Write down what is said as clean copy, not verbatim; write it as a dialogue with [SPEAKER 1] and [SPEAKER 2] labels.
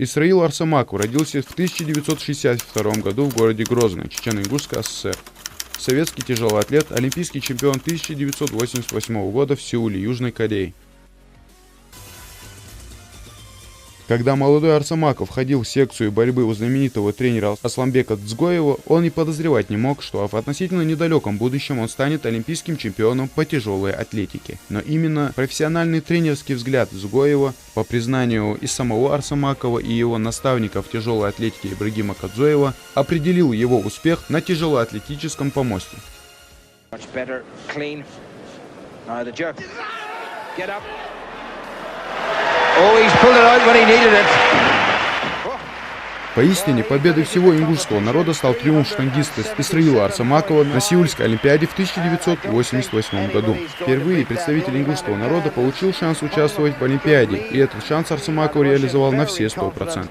[SPEAKER 1] Исраил Арсамаков родился в 1962 году в городе Грозный, Чечено-Ингушская ССР. Советский тяжелоатлет, олимпийский чемпион 1988 года в Сеуле, Южной Корее. Когда молодой Арсамаков ходил в секцию борьбы у знаменитого тренера Асламбека Дзгоева, он и подозревать не мог, что в относительно недалеком будущем он станет олимпийским чемпионом по тяжелой атлетике. Но именно профессиональный тренерский взгляд Дзгоева, по признанию и самого Арсамакова, и его наставника в тяжелой атлетике Ибрагима Кадзоева, определил его успех на тяжелоатлетическом помосте. Поистине, победой всего ингушского народа стал триумф штангиста Исраила Арсамакова на Сеульской Олимпиаде в 1988 году. Впервые представитель ингушского народа получил шанс участвовать в Олимпиаде, и этот шанс Арсамаков реализовал на все 100%.